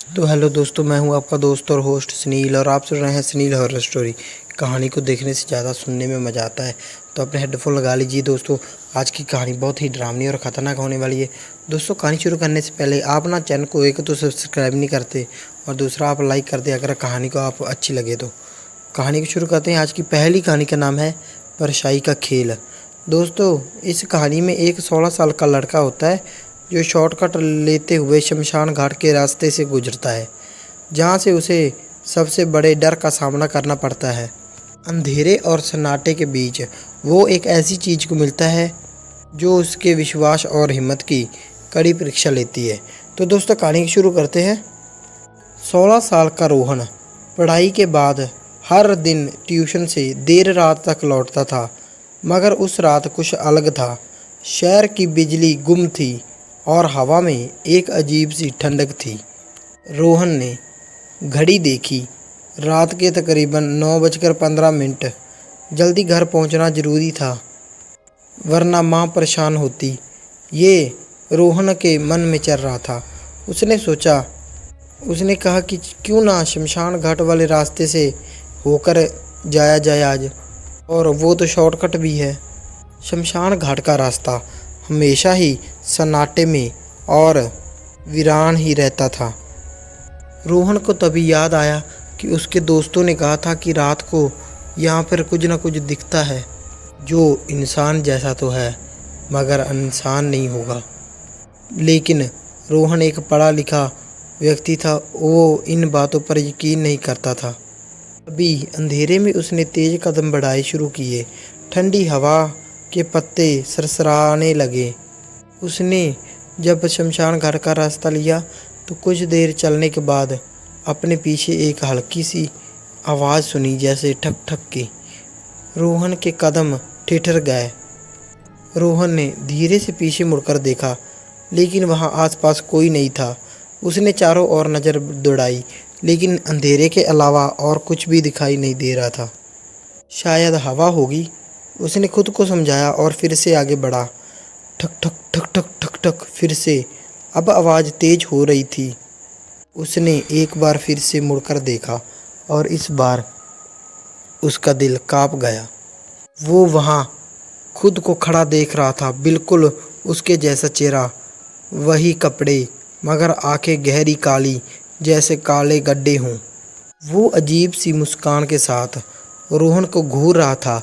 तो हेलो दोस्तों, मैं हूं आपका दोस्त और होस्ट सुनील और आप सुन रहे हैं सुनील हॉरर स्टोरी। कहानी को देखने से ज़्यादा सुनने में मज़ा आता है, तो अपने हेडफोन लगा लीजिए दोस्तों। आज की कहानी बहुत ही डरावनी और ख़तरनाक होने वाली है। दोस्तों, कहानी शुरू करने से पहले आप ना चैनल को एक तो सब्सक्राइब नहीं करते और दूसरा आप लाइक करते अगर कहानी को आप अच्छी लगे तो। कहानी को शुरू करते हैं। आज की पहली कहानी का नाम है परछाई का खेल। दोस्तों, इस कहानी में एक 16 साल का लड़का होता है जो शॉर्टकट लेते हुए शमशान घाट के रास्ते से गुजरता है, जहाँ से उसे सबसे बड़े डर का सामना करना पड़ता है। अंधेरे और सन्नाटे के बीच वो एक ऐसी चीज़ को मिलता है जो उसके विश्वास और हिम्मत की कड़ी परीक्षा लेती है। तो दोस्तों, कहानी शुरू करते हैं। 16 साल का रोहन पढ़ाई के बाद हर दिन ट्यूशन से देर रात तक लौटता था, मगर उस रात कुछ अलग था। शहर की बिजली गुम थी और हवा में एक अजीब सी ठंडक थी। रोहन ने घड़ी देखी। रात के तकरीबन 9:15। जल्दी घर पहुंचना ज़रूरी था, वरना माँ परेशान होती। ये रोहन के मन में चल रहा था। उसने कहा कि क्यों ना शमशान घाट वाले रास्ते से होकर जाया जाए आज, और वो तो शॉर्टकट भी है। शमशान घाट का रास्ता हमेशा ही सन्नाटे में और वीरान ही रहता था। रोहन को तभी याद आया कि उसके दोस्तों ने कहा था कि रात को यहाँ पर कुछ न कुछ दिखता है जो इंसान जैसा तो है मगर इंसान नहीं होगा। लेकिन रोहन एक पढ़ा लिखा व्यक्ति था, वो इन बातों पर यकीन नहीं करता था। अभी अंधेरे में उसने तेज कदम बढ़ाए शुरू किए। ठंडी हवा के पत्ते सरसराने लगे। उसने जब शमशान घाट का रास्ता लिया तो कुछ देर चलने के बाद अपने पीछे एक हल्की सी आवाज़ सुनी, जैसे ठक ठक की। रोहन के कदम ठिठुर गए। रोहन ने धीरे से पीछे मुड़कर देखा, लेकिन वहाँ आसपास कोई नहीं था। उसने चारों ओर नज़र दौड़ाई, लेकिन अंधेरे के अलावा और कुछ भी दिखाई नहीं दे रहा था। शायद हवा होगी, उसने खुद को समझाया और फिर से आगे बढ़ा। ठक ठक ठक ठक ठक ठक फिर से। अब आवाज़ तेज हो रही थी। उसने एक बार फिर से मुड़कर देखा और इस बार उसका दिल कांप गया। वो वहाँ खुद को खड़ा देख रहा था, बिल्कुल उसके जैसा चेहरा, वही कपड़े, मगर आंखें गहरी काली जैसे काले गड्ढे हों। वो अजीब सी मुस्कान के साथ रोहन को घूर रहा था।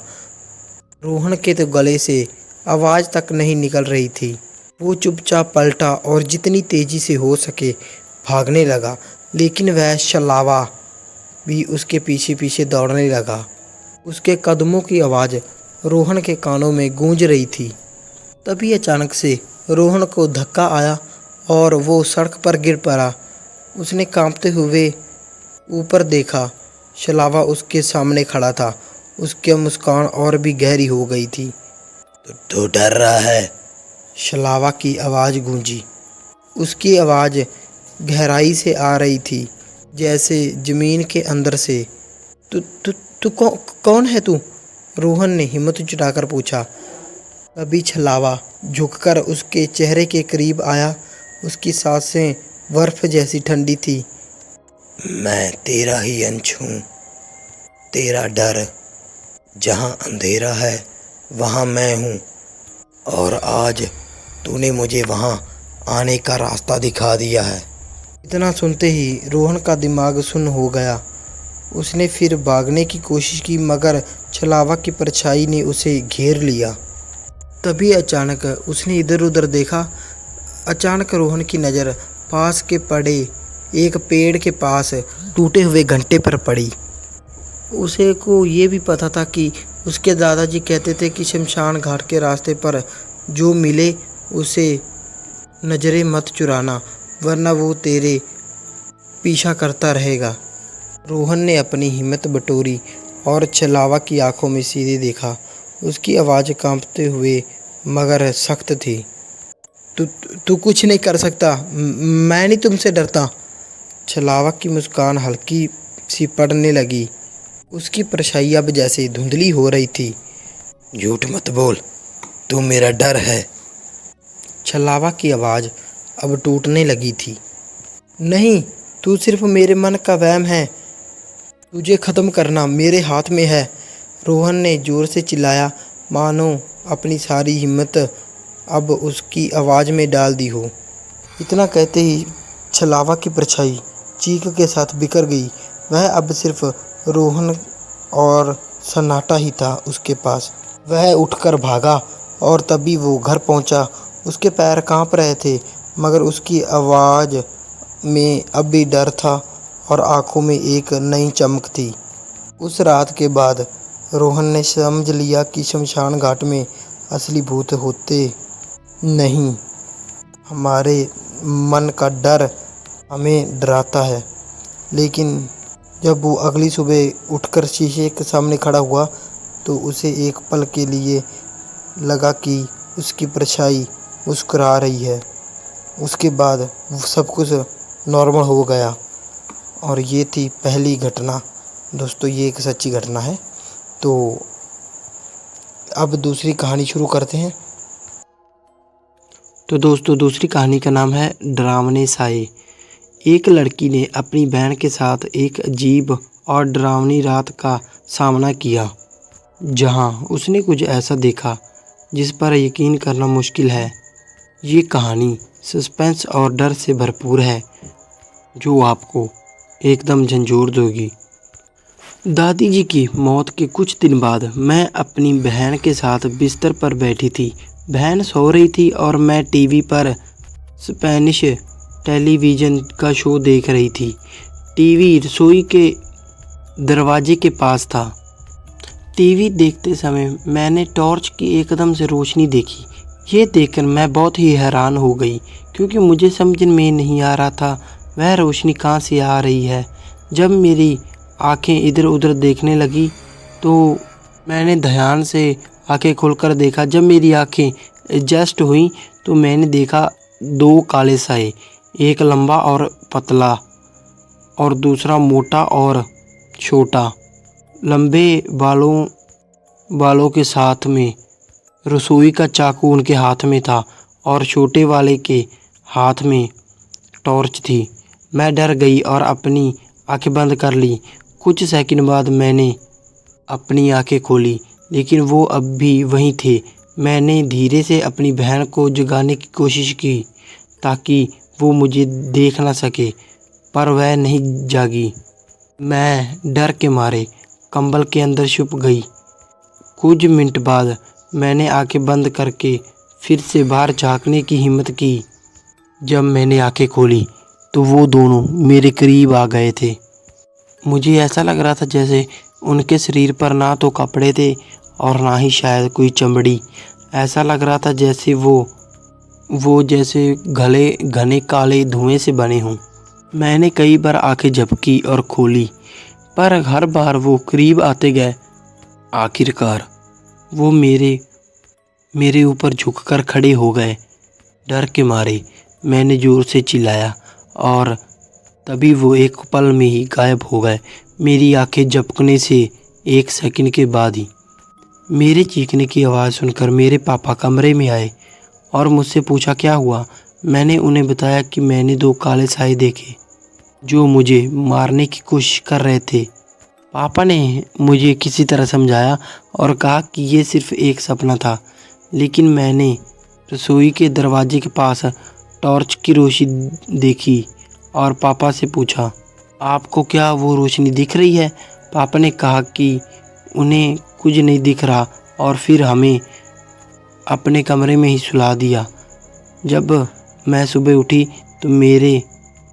रोहन के तो गले से आवाज़ तक नहीं निकल रही थी। वो चुपचाप पलटा और जितनी तेज़ी से हो सके भागने लगा, लेकिन वह शलावा भी उसके पीछे पीछे दौड़ने लगा। उसके कदमों की आवाज़ रोहन के कानों में गूंज रही थी। तभी अचानक से रोहन को धक्का आया और वो सड़क पर गिर पड़ा। उसने कांपते हुए ऊपर देखा। शलावा उसके सामने खड़ा था। उसकी मुस्कान और भी गहरी हो गई थी। तो डर रहा है? शलावा की आवाज़ गूंजी। उसकी आवाज़ गहराई से आ रही थी, जैसे ज़मीन के अंदर से। तू तू तू कौन है तू? रोहन ने हिम्मत जुटाकर पूछा। तभी छलावा झुककर उसके चेहरे के करीब आया। उसकी सांसें बर्फ जैसी ठंडी थी। मैं तेरा ही अंश हूँ, तेरा डर। जहाँ अंधेरा है वहाँ मैं हूँ, और आज तूने मुझे वहाँ आने का रास्ता दिखा दिया है। इतना सुनते ही रोहन का दिमाग सुन्न हो गया। उसने फिर भागने की कोशिश की, मगर छलावा की परछाई ने उसे घेर लिया। तभी अचानक उसने इधर उधर देखा। अचानक रोहन की नज़र पास के पड़े एक पेड़ के पास टूटे हुए घंटे पर पड़ी। उसे को ये भी पता था कि उसके दादाजी कहते थे कि शमशान घाट के रास्ते पर जो मिले उसे नज़रें मत चुराना, वरना वो तेरे पीछा करता रहेगा। रोहन ने अपनी हिम्मत बटोरी और छलावा की आंखों में सीधे देखा। उसकी आवाज़ कांपते हुए मगर सख्त थी। तू कुछ नहीं कर सकता, मैं नहीं तुमसे डरता। छलावा की मुस्कान हल्की सी पड़ने लगी। उसकी परछाई अब जैसे धुंधली हो रही थी। झूठ मत बोल, तू मेरा डर है। छलावा की आवाज़ अब टूटने लगी थी। नहीं, तू सिर्फ मेरे मन का वहम है, तुझे ख़त्म करना मेरे हाथ में है। रोहन ने ज़ोर से चिल्लाया, मानो अपनी सारी हिम्मत अब उसकी आवाज़ में डाल दी हो। इतना कहते ही छलावा की परछाई चीख के साथ बिखर गई। वह अब सिर्फ रोहन और सन्नाटा ही था उसके पास। वह उठकर भागा और तभी वो घर पहुंचा। उसके पैर कांप रहे थे, मगर उसकी आवाज़ में अब भी डर था और आंखों में एक नई चमक थी। उस रात के बाद रोहन ने समझ लिया कि शमशान घाट में असली भूत होते नहीं, हमारे मन का डर हमें डराता है। लेकिन जब वो अगली सुबह उठकर शीशे के सामने खड़ा हुआ तो उसे एक पल के लिए लगा कि उसकी परछाई मुस्कुरा रही है। उसके बाद सब कुछ नॉर्मल हो गया। और ये थी पहली घटना। दोस्तों, ये एक सच्ची घटना है। तो अब दूसरी कहानी शुरू करते हैं। तो दोस्तों, दूसरी कहानी का नाम है डरावने साए। एक लड़की ने अपनी बहन के साथ एक अजीब और डरावनी रात का सामना किया, जहां उसने कुछ ऐसा देखा जिस पर यकीन करना मुश्किल है। ये कहानी सस्पेंस और डर से भरपूर है, जो आपको एकदम झंझोर देगी। दादी जी की मौत के कुछ दिन बाद मैं अपनी बहन के साथ बिस्तर पर बैठी थी। बहन सो रही थी और मैं टीवी पर स्पेनिश टेलीविज़न का शो देख रही थी। टीवी रसोई के दरवाजे के पास था। टीवी देखते समय मैंने टॉर्च की एकदम से रोशनी देखी। ये देखकर मैं बहुत ही हैरान हो गई, क्योंकि मुझे समझ में नहीं आ रहा था वह रोशनी कहाँ से आ रही है। जब मेरी आंखें इधर उधर देखने लगी तो मैंने ध्यान से आंखें खोलकर देखा। जब मेरी आंखें एडजस्ट हुई तो मैंने देखा दो काले साए, एक लंबा और पतला और दूसरा मोटा और छोटा। लंबे बालों के साथ में रसोई का चाकू उनके हाथ में था और छोटे वाले के हाथ में टॉर्च थी। मैं डर गई और अपनी आंखें बंद कर ली। कुछ सेकंड बाद मैंने अपनी आंखें खोली, लेकिन वो अब भी वहीं थे। मैंने धीरे से अपनी बहन को जगाने की कोशिश की ताकि वो मुझे देख ना सके, पर वह नहीं जागी। मैं डर के मारे कंबल के अंदर छुप गई। कुछ मिनट बाद मैंने आंखें बंद करके फिर से बाहर झांकने की हिम्मत की। जब मैंने आंखें खोली तो वो दोनों मेरे करीब आ गए थे। मुझे ऐसा लग रहा था जैसे उनके शरीर पर ना तो कपड़े थे और ना ही शायद कोई चमड़ी। ऐसा लग रहा था जैसे वो जैसे घने काले धुएं से बने हों। मैंने कई बार आंखें झपकी और खोली, पर हर बार वो करीब आते गए। आखिरकार वो मेरे ऊपर झुककर खड़े हो गए। डर के मारे मैंने ज़ोर से चिल्लाया और तभी वो एक पल में ही गायब हो गए। मेरी आंखें झपकने से एक सेकंड के बाद ही मेरे चीखने की आवाज़ सुनकर मेरे पापा कमरे में आए और मुझसे पूछा क्या हुआ। मैंने उन्हें बताया कि मैंने दो काले साए देखे जो मुझे मारने की कोशिश कर रहे थे। पापा ने मुझे किसी तरह समझाया और कहा कि ये सिर्फ एक सपना था, लेकिन मैंने रसोई के दरवाजे के पास टॉर्च की रोशनी देखी और पापा से पूछा, आपको क्या वो रोशनी दिख रही है? पापा ने कहा कि उन्हें कुछ नहीं दिख रहा और फिर हमें अपने कमरे में ही सुला दिया। जब मैं सुबह उठी तो मेरे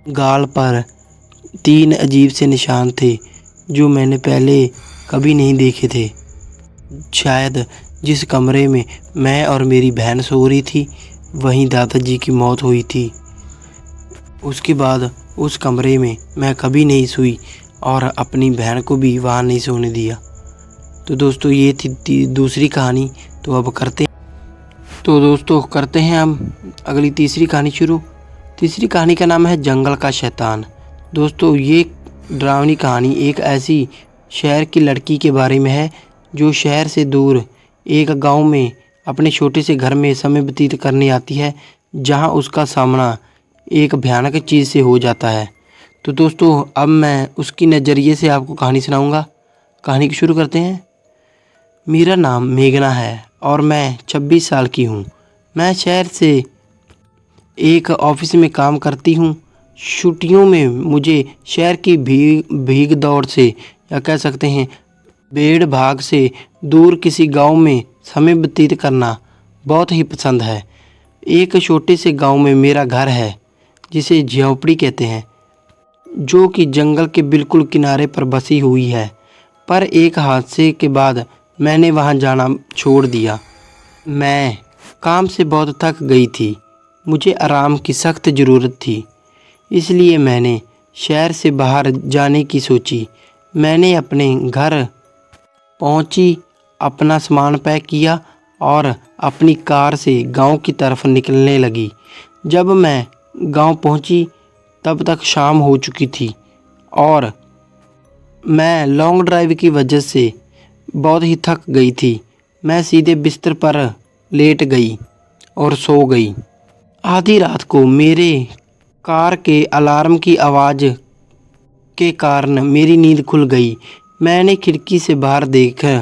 गाल पर 3 अजीब से निशान थे जो मैंने पहले कभी नहीं देखे थे। शायद जिस कमरे में मैं और मेरी बहन सो रही थी वहीं दादाजी की मौत हुई थी। उसके बाद उस कमरे में मैं कभी नहीं सोई और अपनी बहन को भी वहाँ नहीं सोने दिया। तो दोस्तों, ये थी दूसरी कहानी। तो अब करते हैं हम अगली तीसरी कहानी शुरू। तीसरी कहानी का नाम है जंगल का शैतान। दोस्तों, ये डरावनी कहानी एक ऐसी शहर की लड़की के बारे में है जो शहर से दूर एक गांव में अपने छोटे से घर में समय व्यतीत करने आती है, जहां उसका सामना एक भयानक चीज़ से हो जाता है। तो दोस्तों अब मैं उसकी नज़रिए से आपको कहानी सुनाऊंगा। कहानी की शुरू करते हैं। मेरा नाम मेघना है और मैं 26 साल की हूँ। मैं शहर से एक ऑफिस में काम करती हूँ। छुट्टियों में मुझे शहर की भीग दौड़ से या कह सकते हैं भीड़ भाग से दूर किसी गांव में समय व्यतीत करना बहुत ही पसंद है। एक छोटे से गांव में मेरा घर है जिसे झोंपड़ी कहते हैं, जो कि जंगल के बिल्कुल किनारे पर बसी हुई है। पर एक हादसे के बाद मैंने वहां जाना छोड़ दिया। मैं काम से बहुत थक गई थी। मुझे आराम की सख्त ज़रूरत थी, इसलिए मैंने शहर से बाहर जाने की सोची। मैंने अपने घर पहुंची, अपना सामान पैक किया और अपनी कार से गांव की तरफ निकलने लगी। जब मैं गांव पहुंची तब तक शाम हो चुकी थी और मैं लॉन्ग ड्राइव की वजह से बहुत ही थक गई थी। मैं सीधे बिस्तर पर लेट गई और सो गई। आधी रात को मेरे कार के अलार्म की आवाज़ के कारण मेरी नींद खुल गई। मैंने खिड़की से बाहर देखा,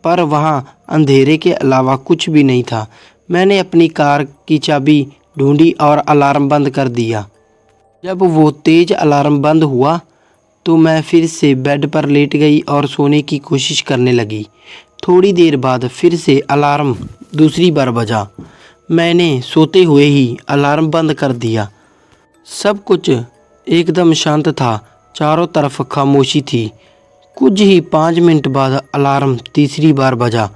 पर वहाँ अंधेरे के अलावा कुछ भी नहीं था। मैंने अपनी कार की चाबी ढूंढी और अलार्म बंद कर दिया। जब वो तेज़ अलार्म बंद हुआ तो मैं फिर से बेड पर लेट गई और सोने की कोशिश करने लगी। थोड़ी देर बाद फिर से अलार्म दूसरी बार बजा। मैंने सोते हुए ही अलार्म बंद कर दिया। सब कुछ एकदम शांत था, चारों तरफ खामोशी थी। कुछ ही 5 मिनट बाद अलार्म तीसरी बार बजा।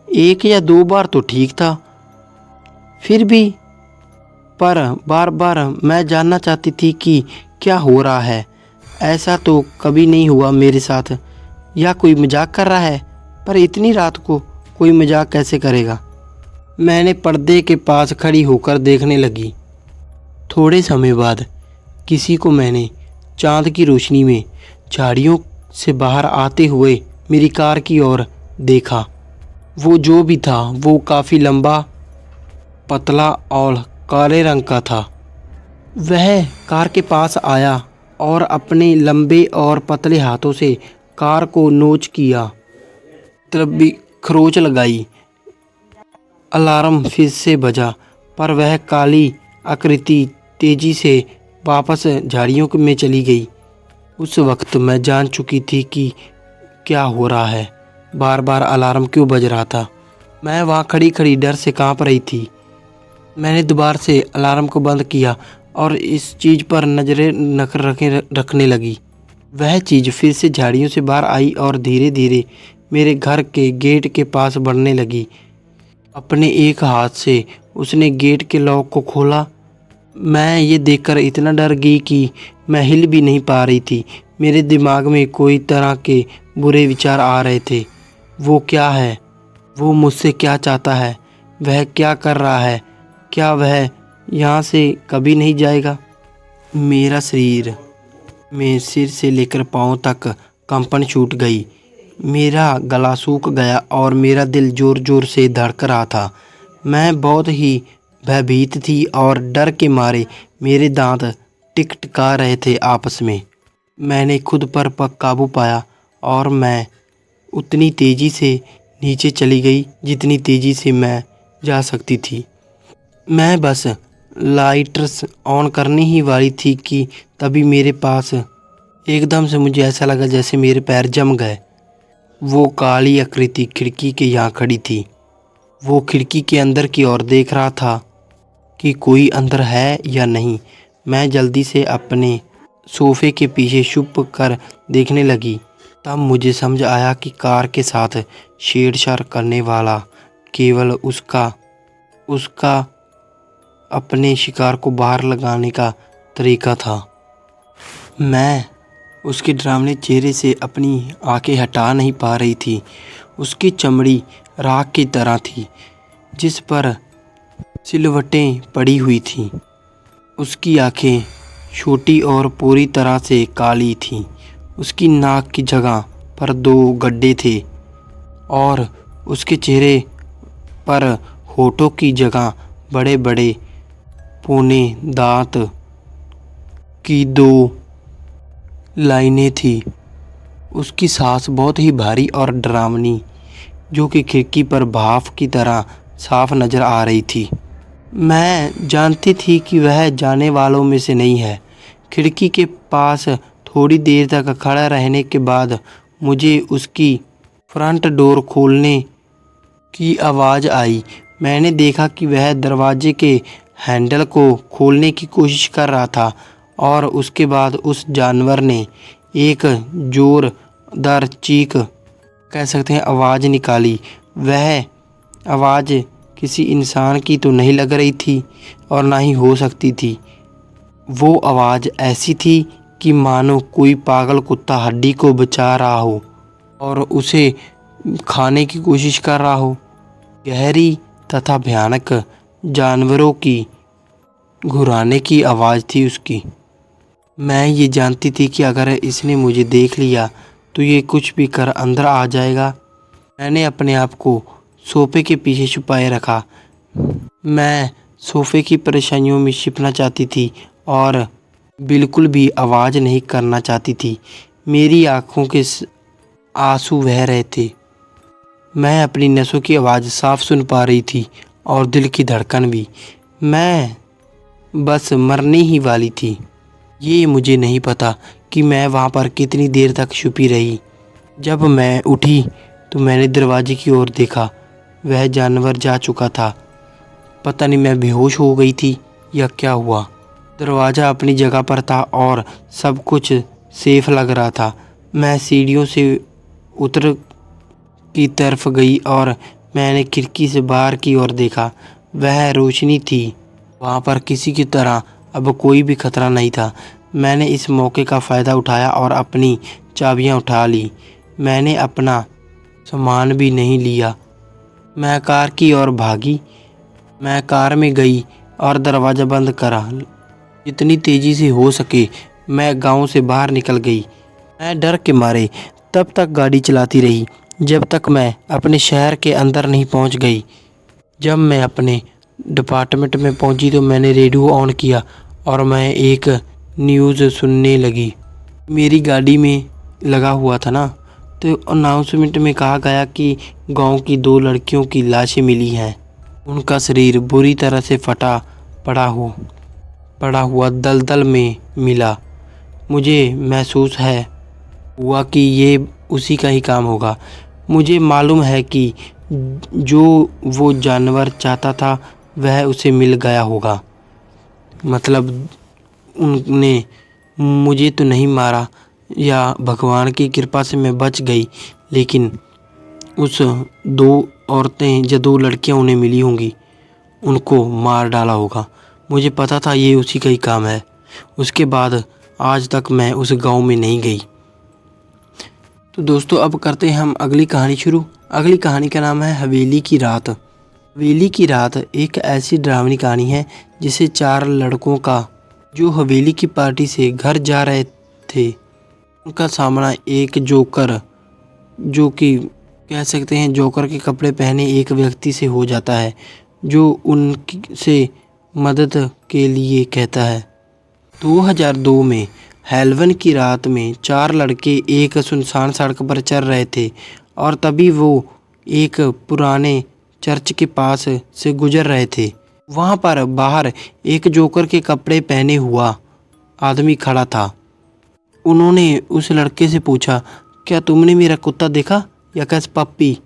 1 या 2 बार तो ठीक था, फिर भी पर बार बार मैं जानना चाहती थी कि क्या हो रहा है। ऐसा तो कभी नहीं हुआ मेरे साथ, या कोई मजाक कर रहा है। पर इतनी रात को कोई मजाक कैसे करेगा। मैंने पर्दे के पास खड़ी होकर देखने लगी। थोड़े समय बाद किसी को मैंने चांद की रोशनी में झाड़ियों से बाहर आते हुए मेरी कार की ओर देखा। वो जो भी था वो काफ़ी लंबा, पतला और काले रंग का था। वह कार के पास आया और अपने लंबे और पतले हाथों से कार को नोच किया, तब भी खरोंच लगाई। अलार्म फिर से बजा, पर वह काली आकृति तेजी से वापस झाड़ियों में चली गई। उस वक्त मैं जान चुकी थी कि क्या हो रहा है। बार बार अलार्म क्यों बज रहा था। मैं वहाँ खड़ी खड़ी डर से कांप रही थी। मैंने दोबारा से अलार्म को बंद किया और इस चीज़ पर नज़रें रखने लगी। वह चीज़ फिर से झाड़ियों से बाहर आई और धीरे धीरे मेरे घर के गेट के पास बढ़ने लगी। अपने एक हाथ से उसने गेट के लॉक को खोला। मैं ये देखकर इतना डर गई कि मैं हिल भी नहीं पा रही थी। मेरे दिमाग में कोई तरह के बुरे विचार आ रहे थे। वो क्या है? वो मुझसे क्या चाहता है? वह क्या कर रहा है? क्या वह यहाँ से कभी नहीं जाएगा? मेरा शरीर में सिर से लेकर पाँव तक कंपन छूट गई। मेरा गला सूख गया और मेरा दिल ज़ोर ज़ोर से धड़क रहा था। मैं बहुत ही भयभीत थी और डर के मारे मेरे दांत टिकटिका रहे थे आपस में। मैंने खुद पर काबू पाया और मैं उतनी तेज़ी से नीचे चली गई जितनी तेज़ी से मैं जा सकती थी। मैं बस लाइटर्स ऑन करने ही वाली थी कि तभी मेरे पास एकदम से मुझे ऐसा लगा जैसे मेरे पैर जम गए। वो काली आकृति खिड़की के यहाँ खड़ी थी। वो खिड़की के अंदर की ओर देख रहा था कि कोई अंदर है या नहीं। मैं जल्दी से अपने सोफे के पीछे छुप कर देखने लगी। तब मुझे समझ आया कि कार के साथ छेड़छाड़ करने वाला केवल उसका अपने शिकार को बाहर लगाने का तरीका था। मैं उसके डरावने चेहरे से अपनी आंखें हटा नहीं पा रही थी। उसकी चमड़ी राख की तरह थी जिस पर सिलवटें पड़ी हुई थीं। उसकी आंखें छोटी और पूरी तरह से काली थीं। उसकी नाक की जगह पर 2 गड्ढे थे और उसके चेहरे पर होठों की जगह बड़े बड़े पौने दांत की 2 लाइनें थी। उसकी सांस बहुत ही भारी और डरावनी, जो कि खिड़की पर भाप की तरह साफ नज़र आ रही थी। मैं जानती थी कि वह जाने वालों में से नहीं है। खिड़की के पास थोड़ी देर तक खड़ा रहने के बाद मुझे उसकी फ्रंट डोर खोलने की आवाज़ आई। मैंने देखा कि वह दरवाजे के हैंडल को खोलने की कोशिश कर रहा था और उसके बाद उस जानवर ने एक ज़ोरदार चीख, कह सकते हैं, आवाज़ निकाली। वह आवाज़ किसी इंसान की तो नहीं लग रही थी और ना ही हो सकती थी। वो आवाज़ ऐसी थी कि मानो कोई पागल कुत्ता हड्डी को बचा रहा हो और उसे खाने की कोशिश कर रहा हो। गहरी तथा भयानक जानवरों की घुराने की आवाज़ थी उसकी। मैं ये जानती थी कि अगर इसने मुझे देख लिया तो ये कुछ भी कर अंदर आ जाएगा। मैंने अपने आप को सोफे के पीछे छुपाए रखा। मैं सोफे की परेशानियों में छिपना चाहती थी और बिल्कुल भी आवाज़ नहीं करना चाहती थी। मेरी आँखों के आंसू बह रहे थे। मैं अपनी नसों की आवाज़ साफ सुन पा रही थी और दिल की धड़कन भी। मैं बस मरने ही वाली थी। ये मुझे नहीं पता कि मैं वहाँ पर कितनी देर तक छुपी रही। जब मैं उठी तो मैंने दरवाजे की ओर देखा। वह जानवर जा चुका था। पता नहीं मैं बेहोश हो गई थी या क्या हुआ। दरवाज़ा अपनी जगह पर था और सब कुछ सेफ लग रहा था। मैं सीढ़ियों से उतर की तरफ गई और मैंने खिड़की से बाहर की ओर देखा। वह रोशनी थी। वहाँ पर किसी की तरह अब कोई भी खतरा नहीं था। मैंने इस मौके का फ़ायदा उठाया और अपनी चाबियाँ उठा ली। मैंने अपना सामान भी नहीं लिया। मैं कार की ओर भागी। मैं कार में गई और दरवाज़ा बंद करा। जितनी तेज़ी से हो सके मैं गांव से बाहर निकल गई। मैं डर के मारे तब तक गाड़ी चलाती रही जब तक मैं अपने शहर के अंदर नहीं पहुंच गई। जब मैं अपने डिपार्टमेंट में पहुंची तो मैंने रेडियो ऑन किया और मैं एक न्यूज़ सुनने लगी। मेरी गाड़ी में लगा हुआ था ना, तो अनाउंसमेंट में कहा गया कि गांव की 2 लड़कियों की लाशें मिली हैं। उनका शरीर बुरी तरह से फटा पड़ा हुआ दलदल में मिला। मुझे महसूस हुआ कि ये उसी का ही काम होगा। मुझे मालूम है कि जो वो जानवर चाहता था वह उसे मिल गया होगा। मतलब उनने मुझे तो नहीं मारा या भगवान की कृपा से मैं बच गई, लेकिन उस 2 औरतें या 2 लड़कियां उन्हें मिली होंगी, उनको मार डाला होगा। मुझे पता था ये उसी का ही काम है। उसके बाद आज तक मैं उस गांव में नहीं गई। तो दोस्तों अब करते हैं हम अगली कहानी शुरू। अगली कहानी का नाम है हवेली की रात। हवेली की रात एक ऐसी डरावनी कहानी है जिसे 4 लड़कों का जो हवेली की पार्टी से घर जा रहे थे, उनका सामना एक जोकर, जो कि कह सकते हैं जोकर के कपड़े पहने एक व्यक्ति से हो जाता है, जो उनसे मदद के लिए कहता है। 2002 में हैलोवीन की रात में 4 लड़के एक सुनसान सड़क पर चल रहे थे और तभी वो एक पुराने चर्च के पास से गुजर रहे थे। वहाँ पर बाहर एक जोकर के कपड़े पहने हुआ आदमी खड़ा था। उन्होंने उस लड़के से पूछा, क्या तुमने मेरा कुत्ता देखा या कैस पप्पी?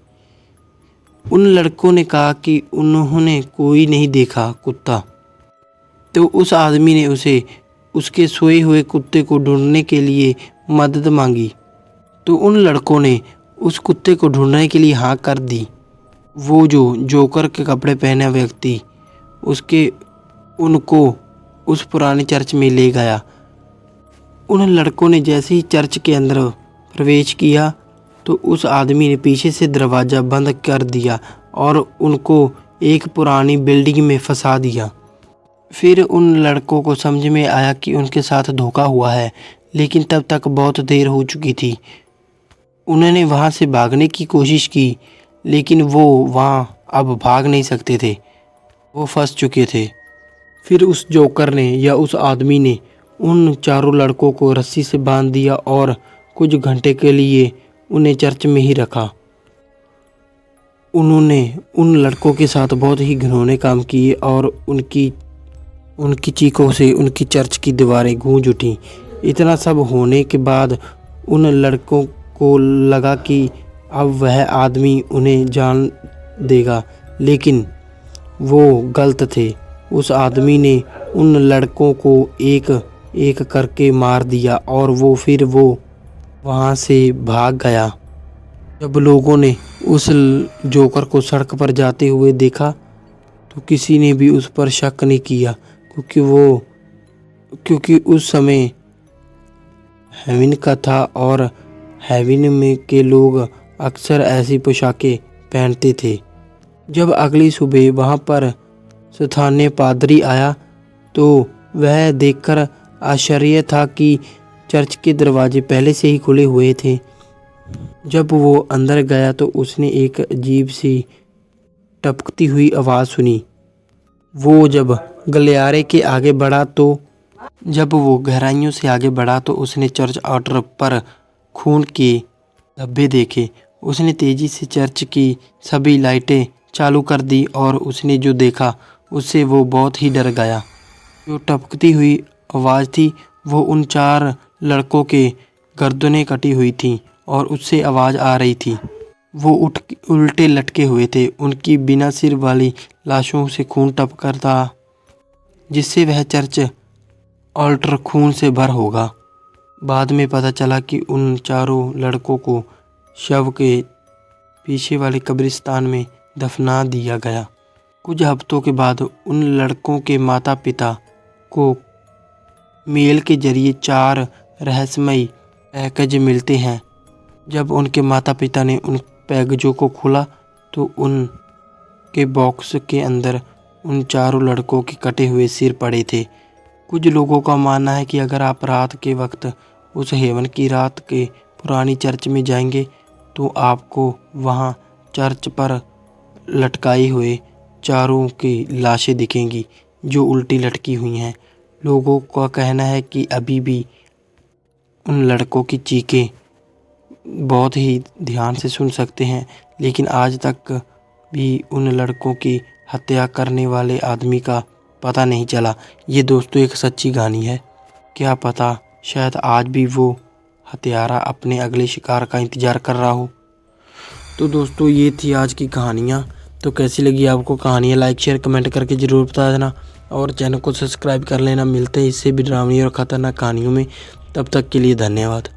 उन लड़कों ने कहा कि उन्होंने कोई नहीं देखा कुत्ता। तो उस आदमी ने उसे उसके सोए हुए कुत्ते को ढूंढने के लिए मदद मांगी। तो उन लड़कों ने उस कुत्ते को ढूंढने के लिए हाँ कर दी। वो जो जोकर के कपड़े पहने व्यक्ति उनको उस पुराने चर्च में ले गया। उन लड़कों ने जैसे ही चर्च के अंदर प्रवेश किया तो उस आदमी ने पीछे से दरवाज़ा बंद कर दिया और उनको एक पुरानी बिल्डिंग में फंसा दिया। फिर उन लड़कों को समझ में आया कि उनके साथ धोखा हुआ है, लेकिन तब तक बहुत देर हो चुकी थी। उन्होंने वहाँ से भागने की कोशिश की, लेकिन वो वहाँ अब भाग नहीं सकते थे, वो फंस चुके थे। फिर उस जोकर ने या उस आदमी ने उन चारों लड़कों को रस्सी से बांध दिया और कुछ घंटे के लिए उन्हें चर्च में ही रखा। उन्होंने उन लड़कों के साथ बहुत ही घिनौने काम किए और उनकी चीखों से उनकी चर्च की दीवारें गूंज उठीं। इतना सब होने के बाद उन लड़कों को लगा कि अब वह आदमी उन्हें जान देगा, लेकिन वो गलत थे। उस आदमी ने उन लड़कों को एक एक करके मार दिया और वो वहाँ से भाग गया। जब लोगों ने उस जोकर को सड़क पर जाते हुए देखा तो किसी ने भी उस पर शक नहीं किया, क्योंकि उस समय हेलोवीन का था और हेलोवीन में के लोग अक्सर ऐसी पोशाकें पहनते थे। जब अगली सुबह वहाँ पर स्थानीय पादरी आया तो वह देखकर आश्चर्य था कि चर्च के दरवाजे पहले से ही खुले हुए थे। जब वो अंदर गया तो उसने एक अजीब सी टपकती हुई आवाज़ सुनी। वो जब गलियारे के आगे बढ़ा तो उसने चर्च आर्टर पर खून के धब्बे देखे। उसने तेज़ी से चर्च की सभी लाइटें चालू कर दी और उसने जो देखा उससे वो बहुत ही डर गया। जो टपकती हुई आवाज़ थी वो उन 4 लड़कों के गर्दनें कटी हुई थीं और उससे आवाज़ आ रही थी। वो उल्टे लटके हुए थे। उनकी बिना सिर वाली लाशों से खून टपक रहा था, जिससे वह चर्च ऑल्टर खून से भर होगा। बाद में पता चला कि उन चारों लड़कों को शव के पीछे वाले कब्रिस्तान में दफना दिया गया। कुछ हफ्तों के बाद उन लड़कों के माता पिता को मेल के जरिए 4 रहस्यमयी पैकेज मिलते हैं। जब उनके माता पिता ने उन पैकेजों को खोला तो उनके बॉक्स के अंदर उन चारों लड़कों के कटे हुए सिर पड़े थे। कुछ लोगों का मानना है कि अगर आप रात के वक्त उस हेवन की रात के पुरानी चर्च में जाएंगे तो आपको वहाँ चर्च पर लटकाई हुए चारों की लाशें दिखेंगी जो उल्टी लटकी हुई हैं। लोगों का कहना है कि अभी भी उन लड़कों की चीखें बहुत ही ध्यान से सुन सकते हैं, लेकिन आज तक भी उन लड़कों की हत्या करने वाले आदमी का पता नहीं चला। ये दोस्तों एक सच्ची कहानी है। क्या पता शायद आज भी वो हत्यारा अपने अगले शिकार का इंतज़ार कर रहा हो। तो दोस्तों ये थी आज की कहानियाँ। तो कैसी लगी आपको कहानियाँ, लाइक शेयर कमेंट करके ज़रूर बता देना और चैनल को सब्सक्राइब कर लेना। मिलते हैं इससे भी डरावनी और ख़तरनाक कहानियों में। तब तक के लिए धन्यवाद।